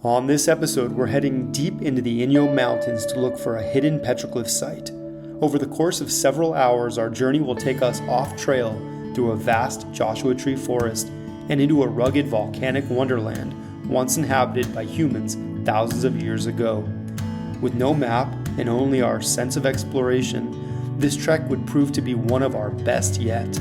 On this episode, we're heading deep into the Inyo Mountains to look for a hidden petroglyph site. Over the course of several hours, our journey will take us off trail through a vast Joshua tree forest and into a rugged volcanic wonderland once inhabited by humans thousands of years ago. With no map and only our sense of exploration, this trek would prove to be one of our best yet.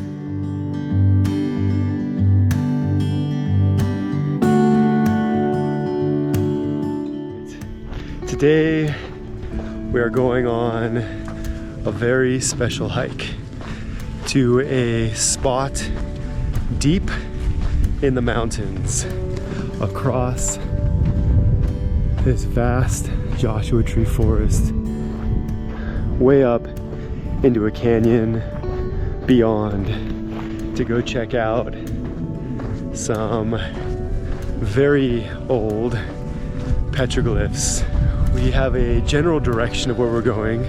Today, we are going on a very special hike to a spot deep in the mountains across this vast Joshua tree forest, way up into a canyon beyond, to go check out some very old petroglyphs. We have a general direction of where we're going,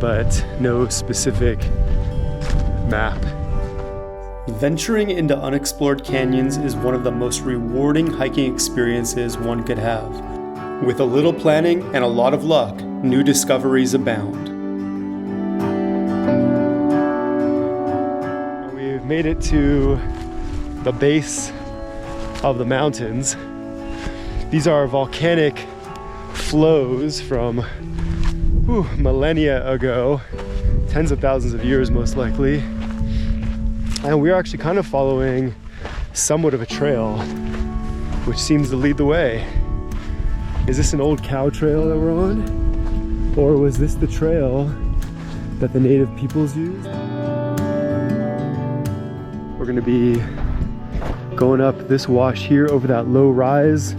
but no specific map. Venturing into unexplored canyons is one of the most rewarding hiking experiences one could have. With a little planning and a lot of luck, new discoveries abound. We've made it to the base of the mountains. These are volcanic flows from millennia ago, tens of thousands of years most likely. And we're actually kind of following somewhat of a trail, which seems to lead the way. Is this an old cow trail that we're on? Or was this the trail that the native peoples used? We're gonna be going up this wash here over that low rise,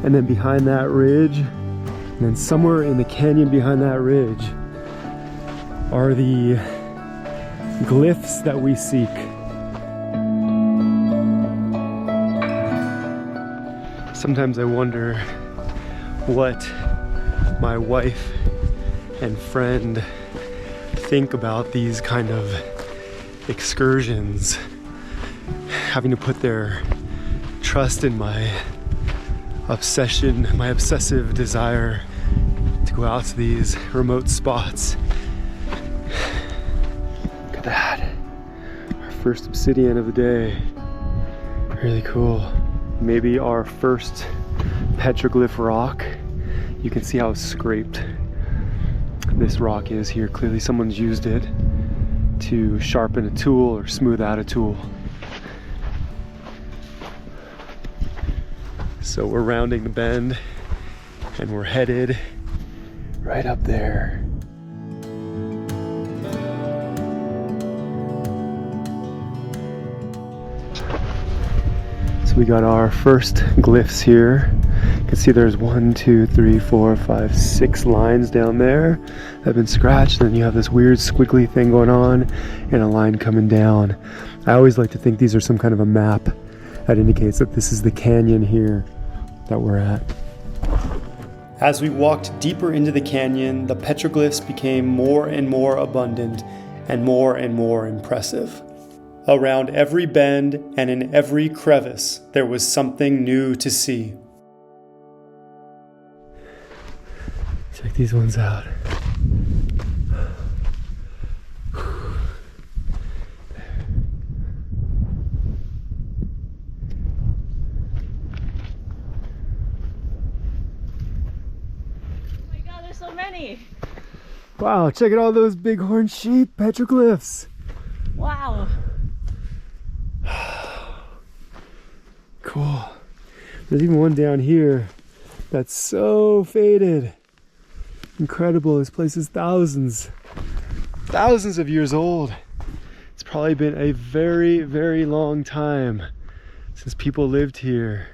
and then behind that ridge, and then somewhere in the canyon behind that ridge are the glyphs that we seek. Sometimes I wonder what my wife and friend think about these kind of excursions, having to put their trust in my obsession, my obsessive desire to go out to these remote spots. Look at that. Our first obsidian of the day. Really cool. Maybe our first petroglyph rock. You can see how scraped this rock is here. Clearly someone's used it to sharpen a tool or smooth out a tool. So we're rounding the bend and we're headed right up there. So we got our first glyphs here. You can see there's 1, 2, 3, 4, 5, 6 lines down there that have been scratched. Then you have this weird squiggly thing going on and a line coming down. I always like to think these are some kind of a map that indicates that this is the canyon here that we're at. As we walked deeper into the canyon, the petroglyphs became more and more abundant and more impressive. Around every bend and in every crevice, there was something new to see. Check these ones out. So many. Wow, check out all those bighorn sheep petroglyphs. Wow. Cool. There's even one down here that's so faded. Incredible. This place is thousands of years old. It's probably been a very, very long time since people lived here.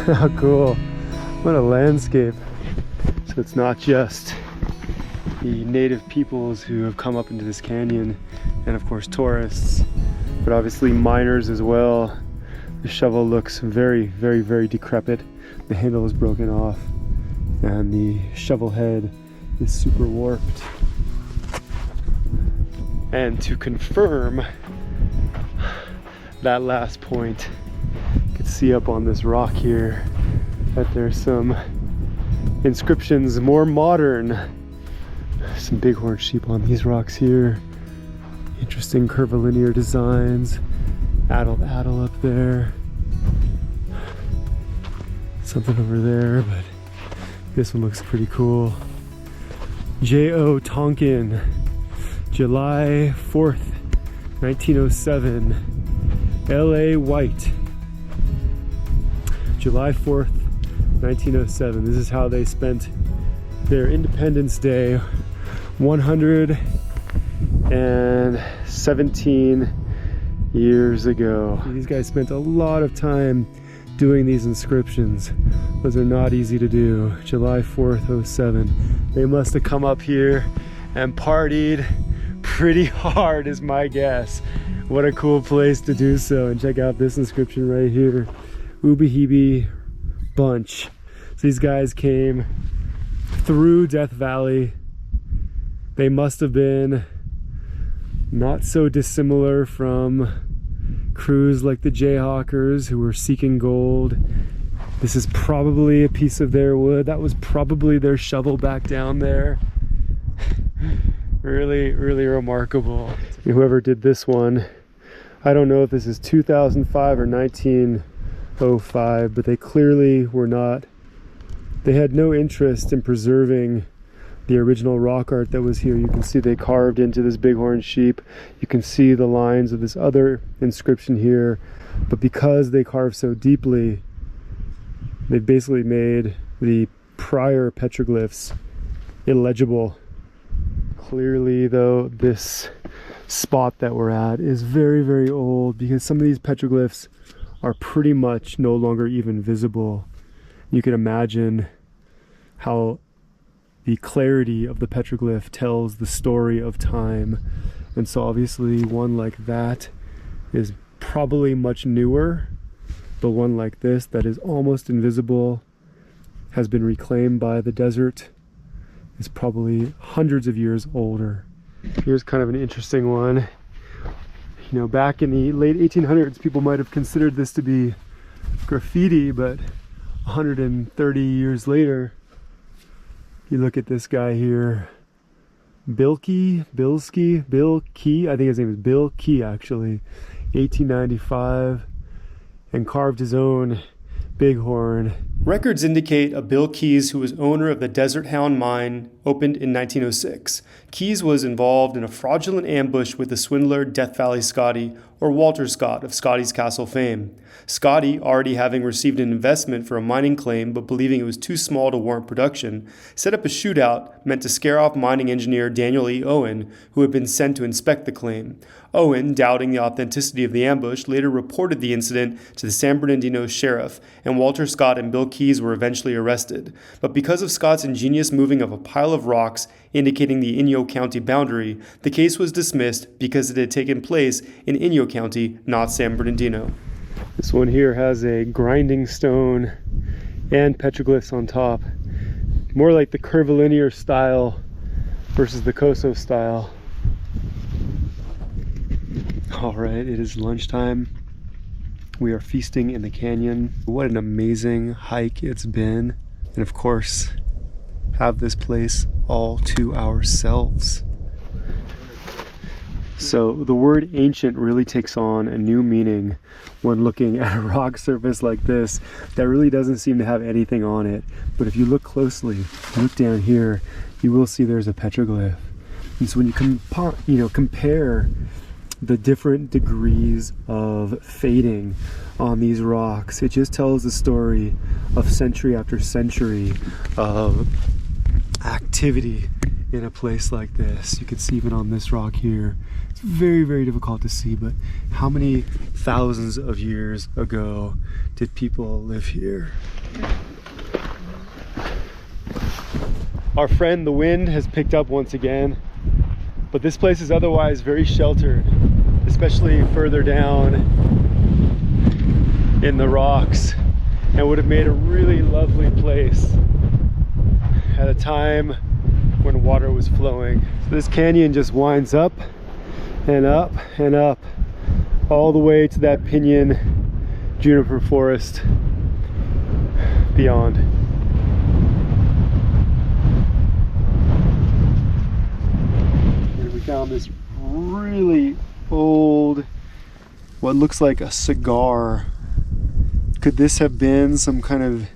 How cool. What a landscape. So it's not just the native peoples who have come up into this canyon, and of course tourists, but obviously miners as well. The shovel looks very, very, very decrepit. The handle is broken off, and the shovel head is super warped. And to confirm that last point, you can see up on this rock here that there's some inscriptions more modern. Some bighorn sheep on these rocks here. Interesting curvilinear designs. Addle up there. Something over there, but this one looks pretty cool. J.O. Tonkin, July 4th, 1907. L.A. White, July 4th, 1907. This is how they spent their Independence Day 117 years ago. These guys spent a lot of time doing these inscriptions. Those are not easy to do. July 4th, 07. They must have come up here and partied pretty hard is my guess. What a cool place to do so. And check out this inscription right here. Ubehebe Bunch. So these guys came through Death Valley. They must have been not so dissimilar from crews like the Jayhawkers who were seeking gold. This is probably a piece of their wood. That was probably their shovel back down there. Really, really remarkable. Whoever did this one, I don't know if this is 2005 or 1905, but they clearly were not, they had no interest in preserving the original rock art that was here. You can see they carved into this bighorn sheep. You can see the lines of this other inscription here. But because they carved so deeply, they basically made the prior petroglyphs illegible. Clearly, though, this spot that we're at is very, very old because some of these petroglyphs are pretty much no longer even visible. You can imagine how the clarity of the petroglyph tells the story of time. And so obviously one like that is probably much newer, but one like this that is almost invisible, has been reclaimed by the desert, is probably hundreds of years older. Here's kind of an interesting one. You know, back in the late 1800s, people might have considered this to be graffiti, but 130 years later, you look at this guy here, Bill Key, I think his name is Bill Key actually, 1895, and carved his own bighorn. Records indicate a Bill Keyes who was owner of the Desert Hound Mine, opened in 1906. Keyes was involved in a fraudulent ambush with the swindler Death Valley Scotty, or Walter Scott of Scotty's Castle fame. Scotty, already having received an investment for a mining claim but believing it was too small to warrant production, set up a shootout meant to scare off mining engineer Daniel E. Owen, who had been sent to inspect the claim. Owen, doubting the authenticity of the ambush, later reported the incident to the San Bernardino sheriff, and Walter Scott and Bill Keyes were eventually arrested. But because of Scott's ingenious moving of a pile of rocks indicating the Inyo County boundary, the case was dismissed because it had taken place in Inyo County, not San Bernardino. This one here has a grinding stone and petroglyphs on top. More like the curvilinear style versus the Coso style. All right, it is lunchtime. We are feasting in the canyon. What an amazing hike it's been. And of course, have this place all to ourselves. So the word ancient really takes on a new meaning when looking at a rock surface like this that really doesn't seem to have anything on it. But if you look closely, look down here, you will see there's a petroglyph. And so when you compare the different degrees of fading on these rocks, it just tells the story of century after century of activity in a place like this. You can see even on this rock here, it's very, very difficult to see, but how many thousands of years ago did people live here? Our friend the wind has picked up once again, but this place is otherwise very sheltered, especially further down in the rocks, and would have made a really lovely place at a time when water was flowing. So this canyon just winds up and up and up, all the way to that pinyon juniper forest beyond. And we found this really old, what looks like a cigar. Could this have been some kind of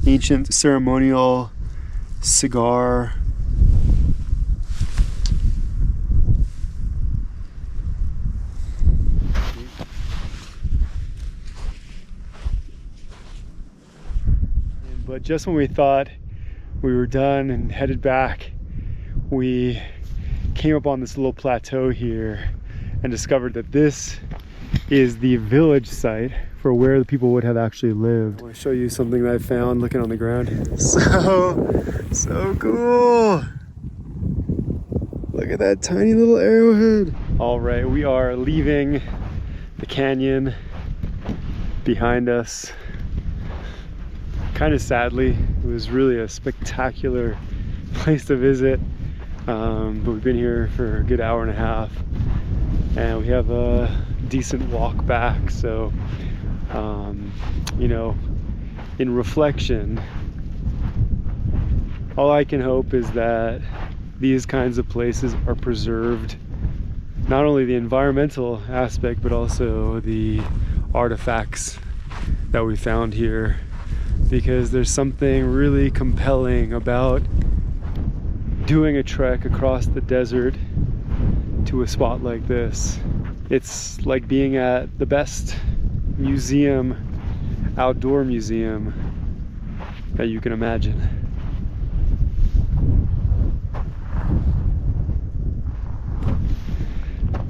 ancient ceremonial cigar? But just when we thought we were done and headed back, we came up on this little plateau here and discovered that this is the village site for where the people would have actually lived. I want to show you something that I found looking on the ground. So cool. Look at that tiny little arrowhead. All right, we are leaving the canyon behind us. Kind of sadly, it was really a spectacular place to visit, but we've been here for a good hour and a half, and we have a decent walk back. So, you know, in reflection, all I can hope is that these kinds of places are preserved, not only the environmental aspect, but also the artifacts that we found here. Because there's something really compelling about doing a trek across the desert to a spot like this. It's like being at the best museum, outdoor museum that you can imagine.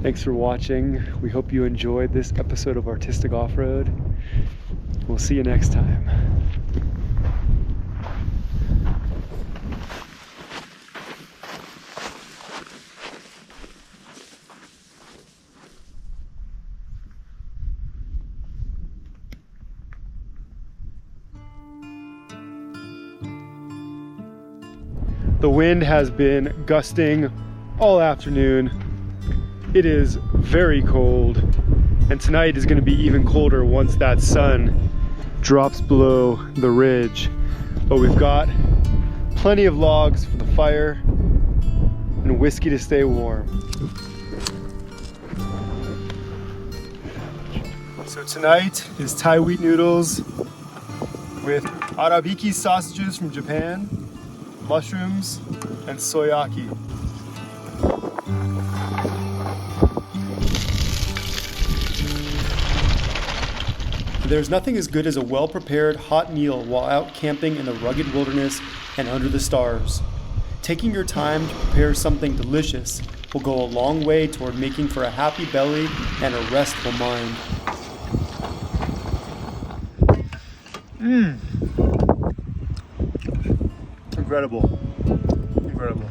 Thanks for watching. We hope you enjoyed this episode of Artistic Off-Road. We'll see you next time. The wind has been gusting all afternoon. It is very cold, and tonight is going to be even colder once that sun drops below the ridge. But we've got plenty of logs for the fire and whiskey to stay warm. So tonight is Thai wheat noodles with arabiki sausages from Japan, mushrooms, and soyaki. There's nothing as good as a well-prepared hot meal while out camping in the rugged wilderness and under the stars. Taking your time to prepare something delicious will go a long way toward making for a happy belly and a restful mind. Incredible. Incredible.